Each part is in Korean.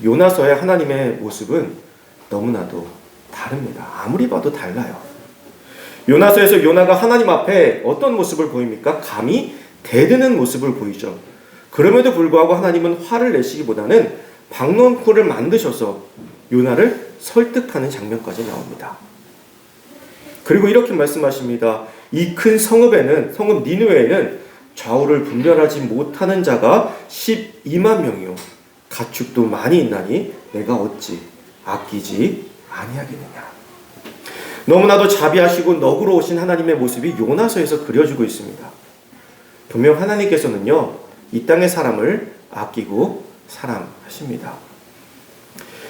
요나서의 하나님의 모습은 너무나도 다릅니다. 아무리 봐도 달라요. 요나서에서 요나가 하나님 앞에 어떤 모습을 보입니까? 감히 대드는 모습을 보이죠. 그럼에도 불구하고 하나님은 화를 내시기보다는 박농쿨을 만드셔서 요나를 설득하는 장면까지 나옵니다. 그리고 이렇게 말씀하십니다. 이 큰 성읍 니느웨에는 좌우를 분별하지 못하는 자가 12만 명이요 가축도 많이 있나니 내가 어찌 아끼지 아니하겠느냐. 너무나도 자비하시고 너그러우신 하나님의 모습이 요나서에서 그려지고 있습니다. 분명 하나님께서는요, 이 땅의 사람을 아끼고 사랑하십니다.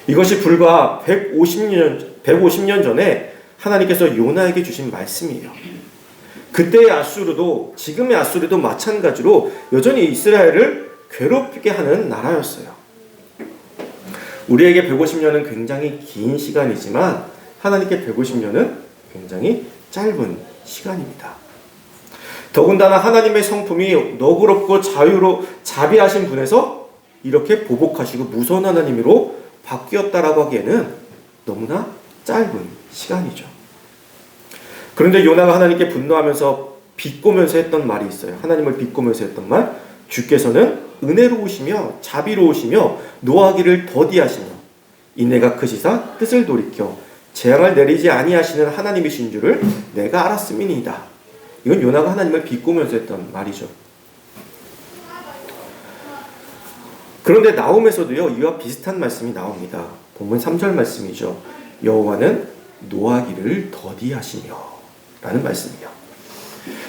이것이 불과 150년 전에 하나님께서 요나에게 주신 말씀이에요. 그때의 아수르도 지금의 아수르도 마찬가지로 여전히 이스라엘을 괴롭히게 하는 나라였어요. 우리에게 150년은 굉장히 긴 시간이지만 하나님께 150년은 굉장히 짧은 시간입니다. 더군다나 하나님의 성품이 너그럽고 자비하신 분에서 이렇게 보복하시고 무서운 하나님으로 바뀌었다라고 하기에는 너무나 짧은 시간이죠. 그런데 요나가 하나님께 분노하면서 비꼬면서 했던 말이 있어요. 하나님을 비꼬면서 했던 말, 주께서는 은혜로우시며 자비로우시며 노하기를 더디하시며 인내가 크시사 뜻을 돌이켜 재앙을 내리지 아니하시는 하나님이신 줄을 내가 알았음이니이다. 이건 요나가 하나님을 비꼬면서 했던 말이죠. 그런데 나홈에서도요, 이와 비슷한 말씀이 나옵니다. 본문 3절 말씀이죠. 여호와는 노하기를 더디하시며 라는 말씀이요.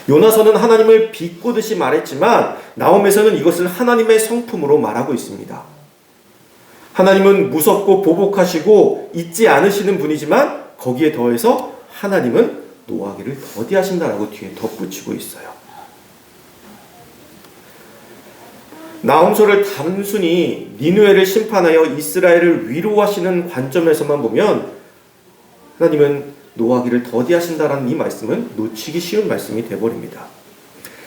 요나서는 하나님을 비꼬듯이 말했지만 나홈에서는 이것을 하나님의 성품으로 말하고 있습니다. 하나님은 무섭고 보복하시고 잊지 않으시는 분이지만 거기에 더해서 하나님은 노하기를 더디하신다라고 뒤에 덧붙이고 있어요. 나홈서를 단순히 니느웨를 심판하여 이스라엘을 위로하시는 관점에서만 보면 하나님은 노하기를 더디하신다라는 이 말씀은 놓치기 쉬운 말씀이 되어버립니다.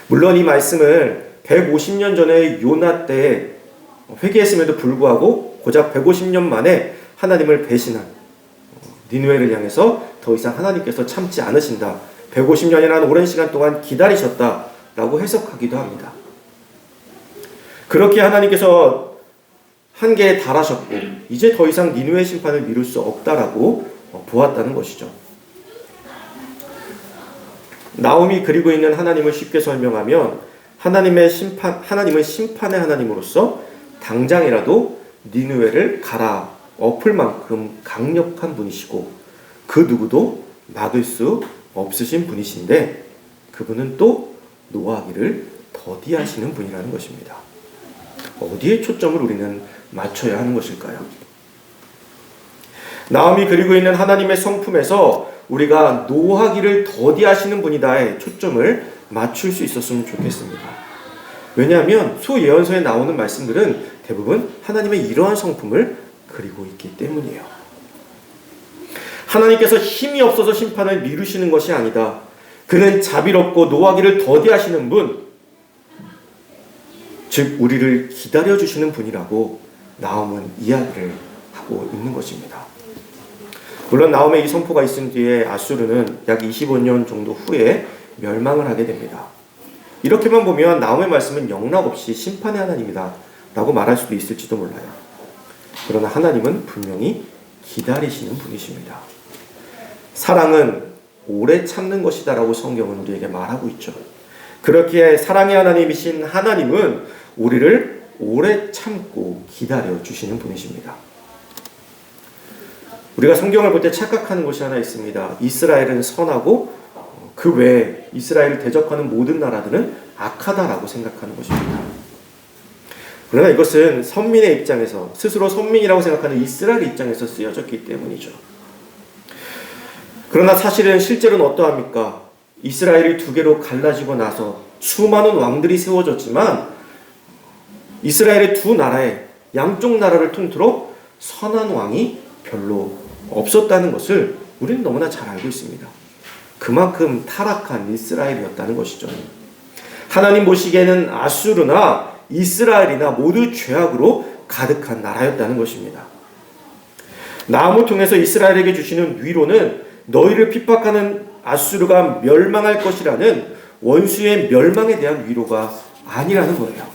물론 이 말씀을 150년 전에 요나 때 회개했음에도 불구하고 고작 150년 만에 하나님을 배신한 니느웨를 향해서 더 이상 하나님께서 참지 않으신다. 150년이라는 오랜 시간 동안 기다리셨다라고 해석하기도 합니다. 그렇게 하나님께서 한계에 달하셨고 이제 더 이상 니느웨 심판을 미룰 수 없다라고 보았다는 것이죠. 나홈이 그리고 있는 하나님을 쉽게 설명하면 하나님은 심판의 하나님으로서 당장이라도 니느웨를 갈아 엎을 만큼 강력한 분이시고 그 누구도 막을 수 없으신 분이신데 그분은 또 노하기를 더디하시는 분이라는 것입니다. 어디에 초점을 우리는 맞춰야 하는 것일까요? 나홈이 그리고 있는 하나님의 성품에서 우리가 노하기를 더디하시는 분이다에 초점을 맞출 수 있었으면 좋겠습니다. 왜냐하면 소예언서에 나오는 말씀들은 대부분 하나님의 이러한 성품을 그리고 있기 때문이에요. 하나님께서 힘이 없어서 심판을 미루시는 것이 아니다. 그는 자비롭고 노하기를 더디하시는 분, 즉 우리를 기다려주시는 분이라고 나홈은 이야기를 하고 있는 것입니다. 물론 나홈의 이 선포가 있은 뒤에 아수르는 약 25년 정도 후에 멸망을 하게 됩니다. 이렇게만 보면 나홈의 말씀은 영락없이 심판의 하나님이다 라고 말할 수도 있을지도 몰라요. 그러나 하나님은 분명히 기다리시는 분이십니다. 사랑은 오래 참는 것이다 라고 성경은 우리에게 말하고 있죠. 그렇기에 사랑의 하나님이신 하나님은 우리를 오래 참고 기다려 주시는 분이십니다. 우리가 성경을 볼 때 착각하는 것이 하나 있습니다. 이스라엘은 선하고 그 외에 이스라엘을 대적하는 모든 나라들은 악하다라고 생각하는 것입니다. 그러나 이것은 선민의 입장에서 스스로 선민이라고 생각하는 이스라엘 입장에서 쓰여졌기 때문이죠. 그러나 사실은 실제로는 어떠합니까? 이스라엘이 두 개로 갈라지고 나서 수많은 왕들이 세워졌지만 이스라엘의 두 나라에 양쪽 나라를 통틀어 선한 왕이 별로 없었다는 것을 우리는 너무나 잘 알고 있습니다. 그만큼 타락한 이스라엘이었다는 것이죠. 하나님 보시기에는 아수르나 이스라엘이나 모두 죄악으로 가득한 나라였다는 것입니다. 나움을 통해서 이스라엘에게 주시는 위로는 너희를 핍박하는 아수르가 멸망할 것이라는 원수의 멸망에 대한 위로가 아니라는 거예요.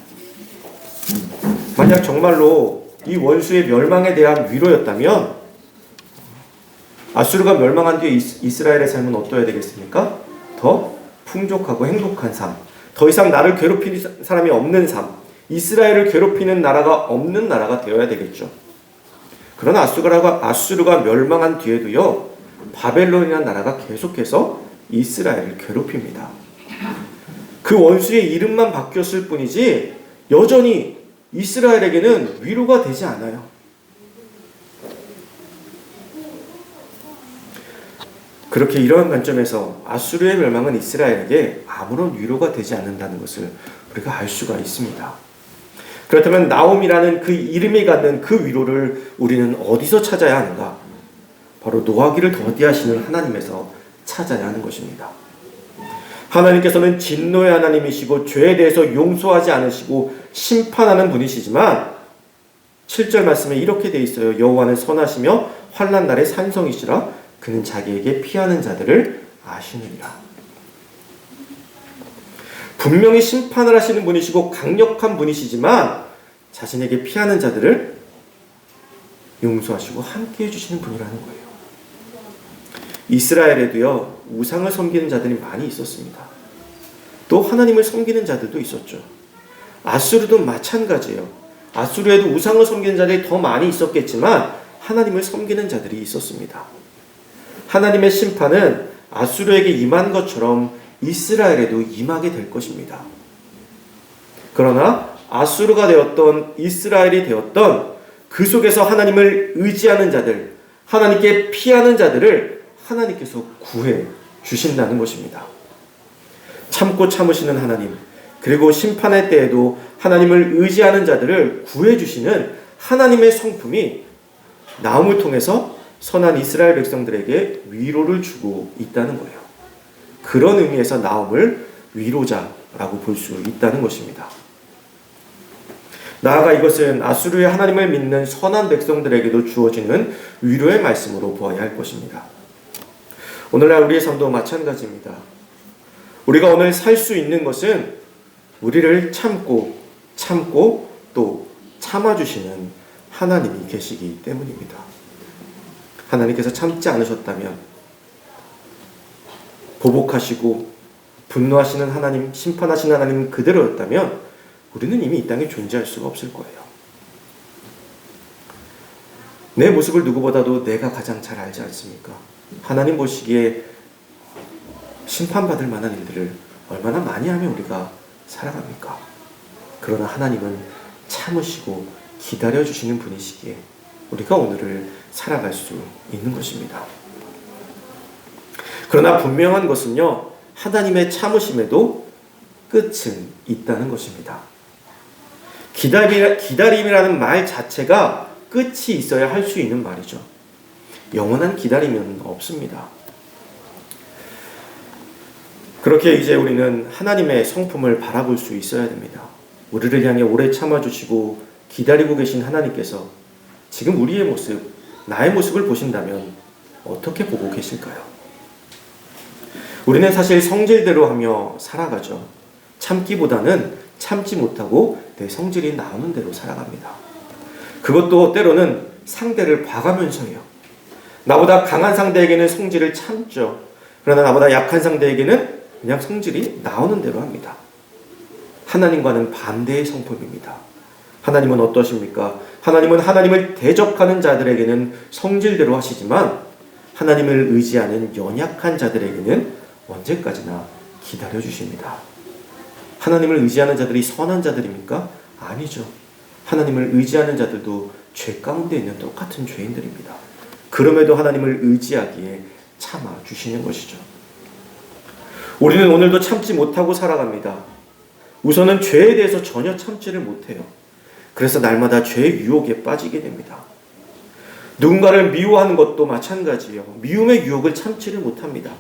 만약 정말로 이 원수의 멸망에 대한 위로였다면 아수르가 멸망한 뒤에 이스라엘의 삶은 어떠해야 되겠습니까? 더 풍족하고 행복한 삶, 더 이상 나를 괴롭히는 사람이 없는 삶, 이스라엘을 괴롭히는 나라가 없는 나라가 되어야 되겠죠. 그러나 아수르가 멸망한 뒤에도요, 바벨론이라는 나라가 계속해서 이스라엘을 괴롭힙니다. 그 원수의 이름만 바뀌었을 뿐이지 여전히 이스라엘에게는 위로가 되지 않아요. 그렇게 이러한 관점에서 아수르의 멸망은 이스라엘에게 아무런 위로가 되지 않는다는 것을 우리가 알 수가 있습니다. 그렇다면 나옴이라는 그 이름이 갖는 그 위로를 우리는 어디서 찾아야 하는가? 바로 노하기를 더디하시는 하나님에서 찾아야 하는 것입니다. 하나님께서는 진노의 하나님이시고 죄에 대해서 용서하지 않으시고 심판하는 분이시지만 7절 말씀에 이렇게 돼 있어요. 여호와는 선하시며 환난 날에 산성이시라 그는 자기에게 피하는 자들을 아시느니라. 분명히 심판을 하시는 분이시고 강력한 분이시지만 자신에게 피하는 자들을 용서하시고 함께 해주시는 분이라는 거예요. 이스라엘에도요, 우상을 섬기는 자들이 많이 있었습니다. 또 하나님을 섬기는 자들도 있었죠. 아수르도 마찬가지예요. 아수르에도 우상을 섬기는 자들이 더 많이 있었겠지만 하나님을 섬기는 자들이 있었습니다. 하나님의 심판은 아수르에게 임한 것처럼 이스라엘에도 임하게 될 것입니다. 그러나 아수르가 되었던 이스라엘이 되었던 그 속에서 하나님을 의지하는 자들, 하나님께 피하는 자들을 하나님께서 구해 주신다는 것입니다. 참고 참으시는 하나님, 그리고 심판의 때에도 하나님을 의지하는 자들을 구해 주시는 하나님의 성품이 나움을 통해서 선한 이스라엘 백성들에게 위로를 주고 있다는 거예요. 그런 의미에서 나움을 위로자라고 볼 수 있다는 것입니다. 나아가 이것은 아수르의 하나님을 믿는 선한 백성들에게도 주어지는 위로의 말씀으로 보아야 할 것입니다. 오늘날 우리의 삶도 마찬가지입니다. 우리가 오늘 살 수 있는 것은 우리를 참고 또 참아주시는 하나님이 계시기 때문입니다. 하나님께서 참지 않으셨다면, 보복하시고 분노하시는 하나님, 심판하시는 하나님 그대로였다면 우리는 이미 이 땅에 존재할 수가 없을 거예요. 내 모습을 누구보다도 내가 가장 잘 알지 않습니까? 하나님 보시기에 심판받을 만한 일들을 얼마나 많이 하면 우리가 살아갑니까? 그러나 하나님은 참으시고 기다려주시는 분이시기에 우리가 오늘을 살아갈 수 있는 것입니다. 그러나 분명한 것은요, 하나님의 참으심에도 끝은 있다는 것입니다. 기다림이라는 말 자체가 끝이 있어야 할 수 있는 말이죠. 영원한 기다림은 없습니다. 그렇게 이제 우리는 하나님의 성품을 바라볼 수 있어야 됩니다. 우리를 향해 오래 참아주시고 기다리고 계신 하나님께서 지금 우리의 모습, 나의 모습을 보신다면 어떻게 보고 계실까요? 우리는 사실 성질대로 하며 살아가죠. 참기보다는 참지 못하고 내 성질이 나오는 대로 살아갑니다. 그것도 때로는 상대를 봐가면서요. 나보다 강한 상대에게는 성질을 참죠. 그러나 나보다 약한 상대에게는 그냥 성질이 나오는 대로 합니다. 하나님과는 반대의 성품입니다. 하나님은 어떠십니까? 하나님은 하나님을 대적하는 자들에게는 성질대로 하시지만 하나님을 의지하는 연약한 자들에게는 언제까지나 기다려주십니다. 하나님을 의지하는 자들이 선한 자들입니까? 아니죠. 하나님을 의지하는 자들도 죄 가운데 있는 똑같은 죄인들입니다. 그럼에도 하나님을 의지하기에 참아주시는 것이죠. 우리는 오늘도 참지 못하고 살아갑니다. 우선은 죄에 대해서 전혀 참지를 못해요. 그래서 날마다 죄의 유혹에 빠지게 됩니다. 누군가를 미워하는 것도 마찬가지예요. 미움의 유혹을 참지를 못합니다.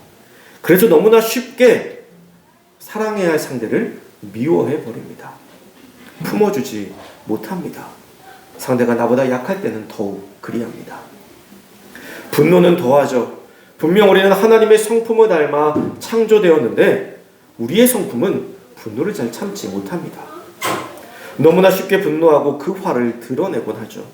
그래서 너무나 쉽게 사랑해야 할 상대를 미워해 버립니다. 품어주지 못합니다. 상대가 나보다 약할 때는 더욱 그리합니다. 분노는 더하죠. 분명 우리는 하나님의 성품을 닮아 창조되었는데 우리의 성품은 분노를 잘 참지 못합니다. 너무나 쉽게 분노하고 그 화를 드러내곤 하죠.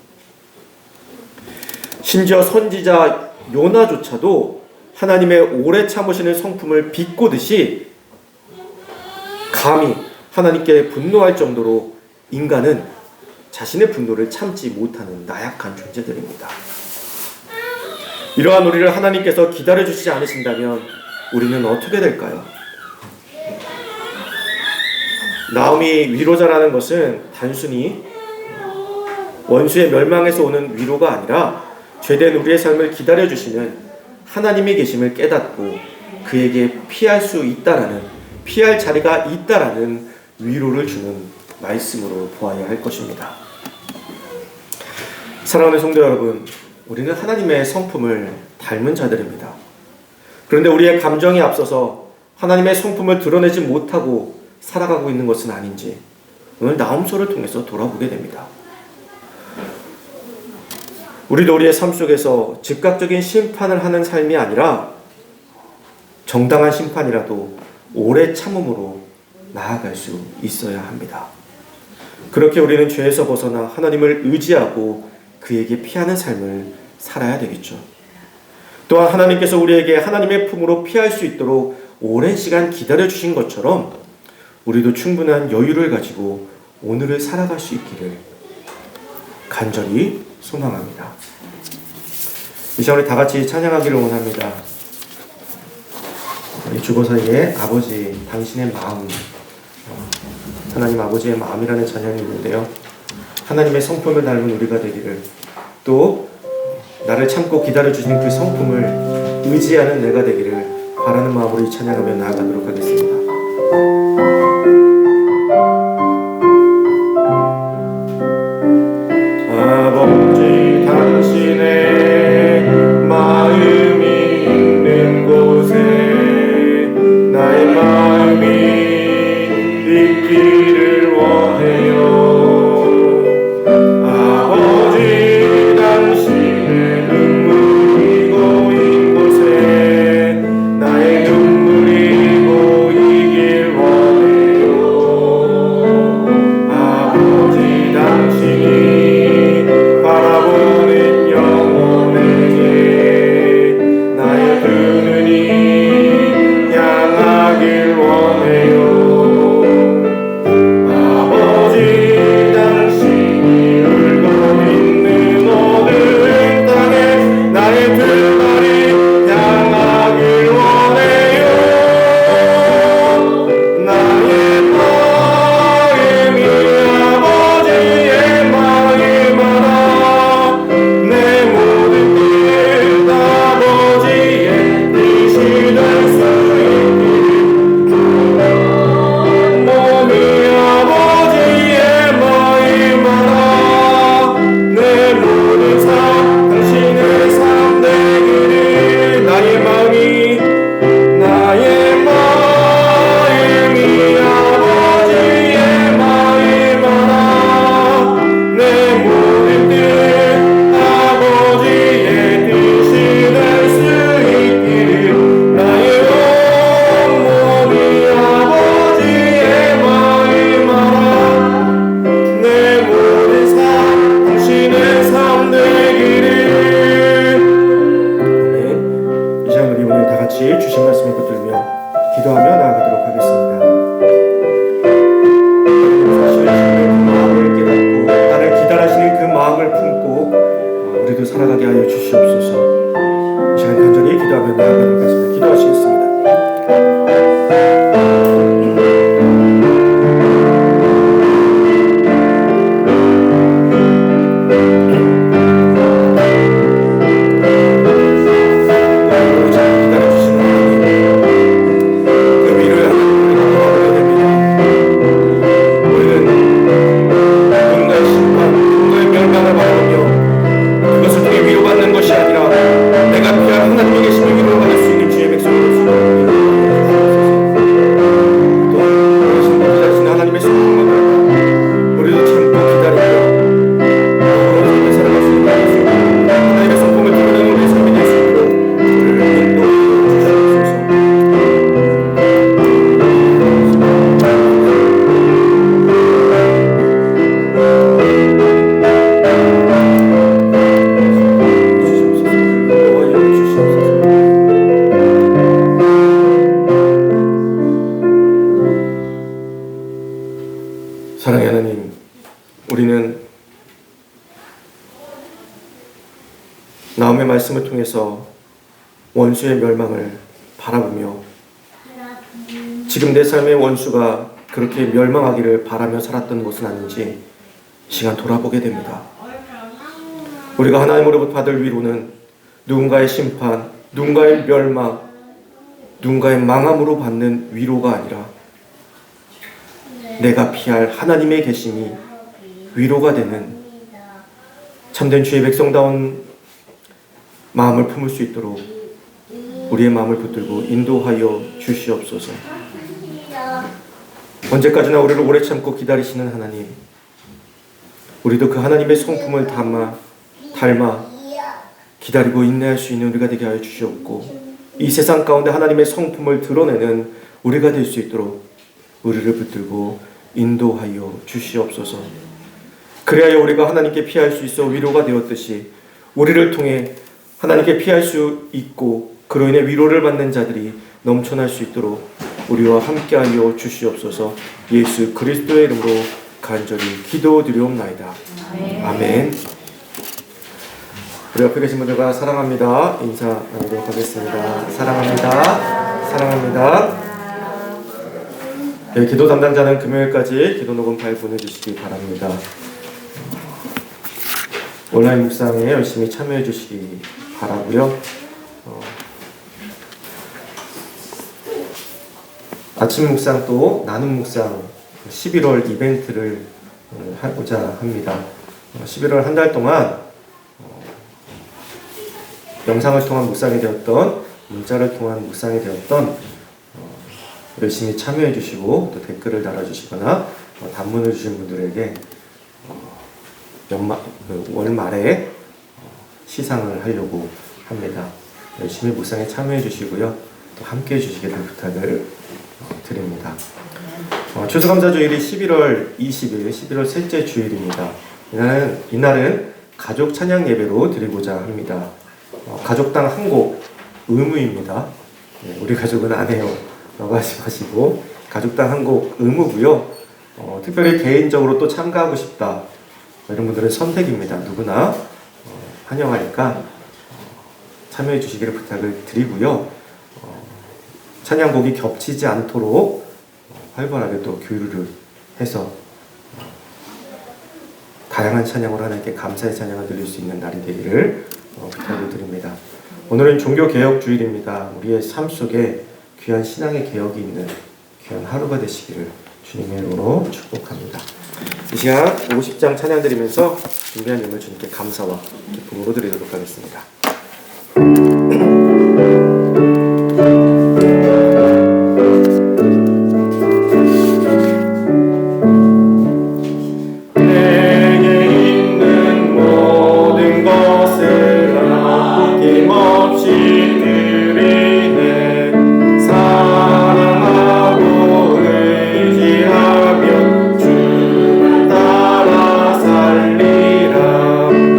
심지어 선지자 요나조차도 하나님의 오래 참으시는 성품을 비꼬듯이 감히 하나님께 분노할 정도로 인간은 자신의 분노를 참지 못하는 나약한 존재들입니다. 이러한 우리를 하나님께서 기다려주시지 않으신다면 우리는 어떻게 될까요? 나음이 위로자라는 것은 단순히 원수의 멸망에서 오는 위로가 아니라 죄된 우리의 삶을 기다려주시는 하나님의 계심을 깨닫고 그에게 피할 수 있다라는, 피할 자리가 있다라는 위로를 주는 말씀으로 보아야 할 것입니다. 사랑하는 성도 여러분, 우리는 하나님의 성품을 닮은 자들입니다. 그런데 우리의 감정이 앞서서 하나님의 성품을 드러내지 못하고 살아가고 있는 것은 아닌지 오늘 나홈서를 통해서 돌아보게 됩니다. 우리도 우리의 삶 속에서 즉각적인 심판을 하는 삶이 아니라 정당한 심판이라도 오래 참음으로 나아갈 수 있어야 합니다. 그렇게 우리는 죄에서 벗어나 하나님을 의지하고 그에게 피하는 삶을 살아야 되겠죠. 또한 하나님께서 우리에게 하나님의 품으로 피할 수 있도록 오랜 시간 기다려주신 것처럼 우리도 충분한 여유를 가지고 오늘을 살아갈 수 있기를 간절히 소망합니다. 이 시간 우리 다 같이 찬양하기를 원합니다. 우리 주보사의 아버지 당신의 마음, 하나님 아버지의 마음이라는 찬양이 있는데요, 하나님의 성품을 닮은 우리가 되기를, 또 나를 참고 기다려주신 그 성품을 의지하는 내가 되기를 바라는 마음으로 이 찬양하며 나아가도록 하겠습니다. 아버지 당신의 마음이 있는 곳에 나의 마음이 있기를 원해요. 아버지 당신의 눈물이 고인 곳에 나의 눈물이 고이길 원해요. 아버지 당신이 바라보는 영혼에게 나의 두 눈이 향하길 원해요. 아버지 당신이 울고 있는 어두운 땅에 나의 두 발이 향하길 원해요. 나의 마음이 아버지의 마음 알아. 내 모든 길 아버지의 뜻이 될 수 있기를. 몸이 아버지의 마음 알아. 내 모든 삶 당신의 삶 되기를. 나의 마음이 아버지의 마음 알아. 내 모든 뜻 아버지의 뜻이 될 수 있기를. 나의 온몸이 아버지의 마음 알아. 내 모든 삶 당신의 삶 되기를. 아멘. 이 시간 우리 오늘 다 같이 주신 말씀을 붙들며 기도하며 나아가도록 하겠습니다. 사실의 그 마음을 깨닫고 나를 기다리시는 그 마음을 품고 우리도 살아가게 하여 주시옵소서. 이 시간 간절히 기도하며 나아가도록 하겠습니다. 기도하시겠습니다. 그것을 통해 위로받는 것이 아니라 내가 피할 하나님의 계심을 위로받을 수 있는 주의 백성으로서 나홈의 말씀을 통해서 원수의 멸망을 바라보며 지금 내 삶의 원수가 그렇게 멸망하기를 바라며 살았던 것은 아닌지 시간 돌아보게 됩니다. 우리가 하나님으로부터 받을 위로는 누군가의 심판, 누군가의 멸망, 누군가의 망함으로 받는 위로가 아니라 내가 피할 하나님의 계심이 위로가 되는 참된 주의 백성다운 마음을 품을 수 있도록 우리의 마음을 붙들고 인도하여 주시옵소서. 언제까지나 우리를 오래 참고 기다리시는 하나님, 우리도 그 하나님의 성품을 닮아 기다리고 인내할 수 있는 우리가 되게 하여 주시옵고, 이 세상 가운데 하나님의 성품을 드러내는 우리가 될 수 있도록 우리를 붙들고 인도하여 주시옵소서. 그래야 우리가 하나님께 피할 수 있어 위로가 되었듯이 우리를 통해 하나님께 피할 수 있고 그로 인해 위로를 받는 자들이 넘쳐날 수 있도록 우리와 함께하여 주시옵소서. 예수 그리스도의 이름으로 간절히 기도드리옵나이다. 아멘. 우리 옆에 계신 분들과 사랑합니다 인사 나누도록 하겠습니다. 사랑합니다. 사랑합니다. 네, 기도 담당자는 금요일까지 기도 녹음 파일 보내주시기 바랍니다. 온라인 묵상에 열심히 참여해 주시기 바라고요. 아침 묵상 또 나눔 묵상 11월 이벤트를 하고자 합니다. 11월 한 달 동안 영상을 통한 묵상이 되었던, 문자를 통한 묵상이 되었던 열심히 참여해 주시고 또 댓글을 달아주시거나 단문을 주신 분들에게 월말에 시상을 하려고 합니다. 열심히 묵상에 참여해 주시고요. 또 함께 해 주시기를 부탁을 드립니다. 추수감사주일이 11월 20일, 11월 셋째 주일입니다. 이날은 가족 찬양 예배로 드리고자 합니다. 가족당 한 곡 의무입니다. 네, 우리 가족은 안 해요 라고 하지 마시고 가족당 한 곡 의무고요. 특별히 개인적으로 또 참가하고 싶다 이런 분들은 선택입니다. 누구나 환영하니까 참여해 주시기를 부탁을 드리고요. 찬양곡이 겹치지 않도록 활발하게 또 교류를 해서 다양한 찬양으로 하나님께 감사의 찬양을 드릴 수 있는 날이 되기를 부탁을 드립니다. 오늘은 종교개혁 주일입니다. 우리의 삶 속에 귀한 신앙의 개혁이 있는 귀한 하루가 되시기를 주님의 이름으로 축복합니다. 이 시간 50장 찬양 드리면서 준비한 예물 주님께 감사와 기쁨으로 드리도록 하겠습니다.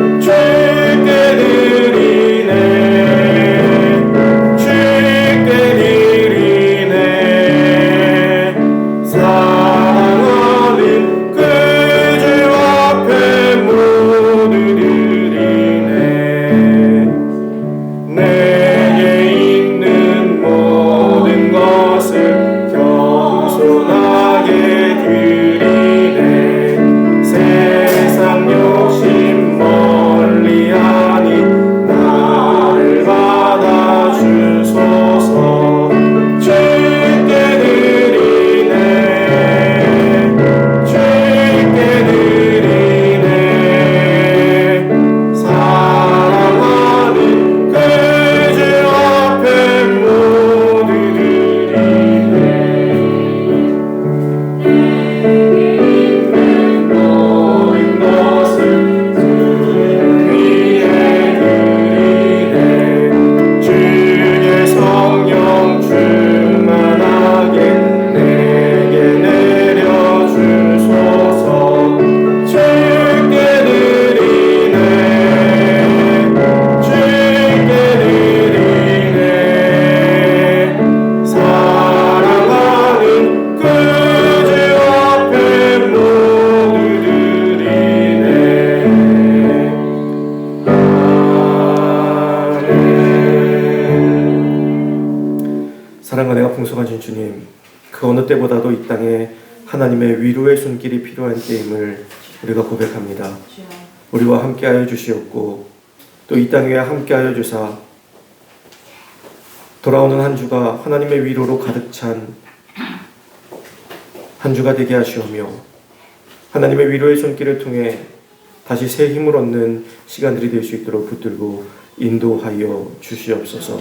주께 드리 사랑과 내가 풍성하신 주님, 그 어느 때보다도 이 땅에 하나님의 위로의 손길이 필요한 때임을 우리가 고백합니다. 우리와 함께하여 주시옵고 또 이 땅 위에 함께하여 주사 돌아오는 한 주가 하나님의 위로로 가득 찬 한 주가 되게 하시오며 하나님의 위로의 손길을 통해 다시 새 힘을 얻는 시간들이 될 수 있도록 붙들고 인도하여 주시옵소서.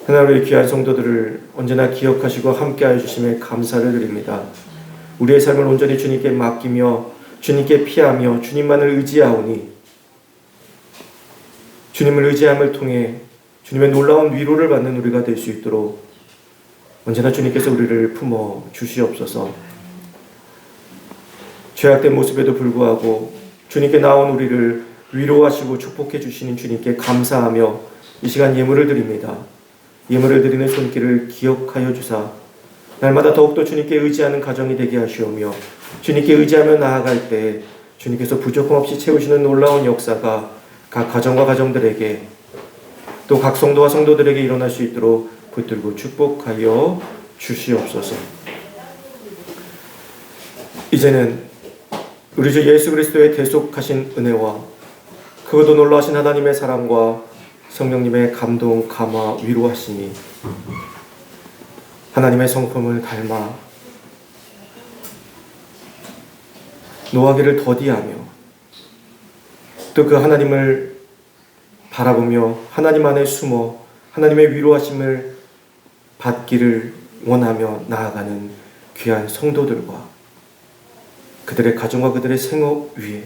하나님의 귀한 성도들을 언제나 기억하시고 함께하여 주심에 감사를 드립니다. 우리의 삶을 온전히 주님께 맡기며 주님께 피하며 주님만을 의지하오니 주님을 의지함을 통해 주님의 놀라운 위로를 받는 우리가 될 수 있도록 언제나 주님께서 우리를 품어 주시옵소서. 죄악된 모습에도 불구하고 주님께 나온 우리를 위로하시고 축복해 주시는 주님께 감사하며 이 시간 예물을 드립니다. 예물을 드리는 손길을 기억하여 주사 날마다 더욱더 주님께 의지하는 가정이 되게 하시오며 주님께 의지하며 나아갈 때 주님께서 부족함 없이 채우시는 놀라운 역사가 각 가정과 가정들에게 또 각 성도와 성도들에게 일어날 수 있도록 붙들고 축복하여 주시옵소서. 이제는 우리 주 예수 그리스도의 대속하신 은혜와 그것도 놀라우신 하나님의 사랑과 성령님의 감동, 감화, 위로하심이 하나님의 성품을 닮아 노하기를 더디하며 또 그 하나님을 바라보며 하나님 안에 숨어 하나님의 위로하심을 받기를 원하며 나아가는 귀한 성도들과 그들의 가정과 그들의 생업 위에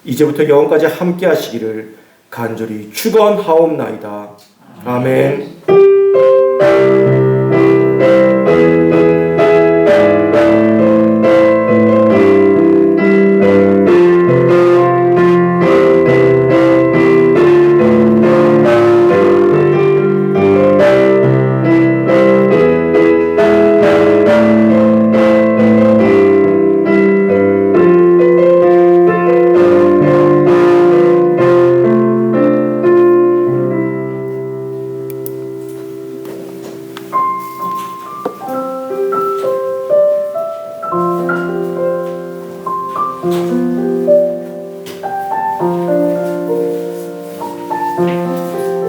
이제부터 영원까지 함께 하시기를 간절히 축원하옵나이다. 아멘.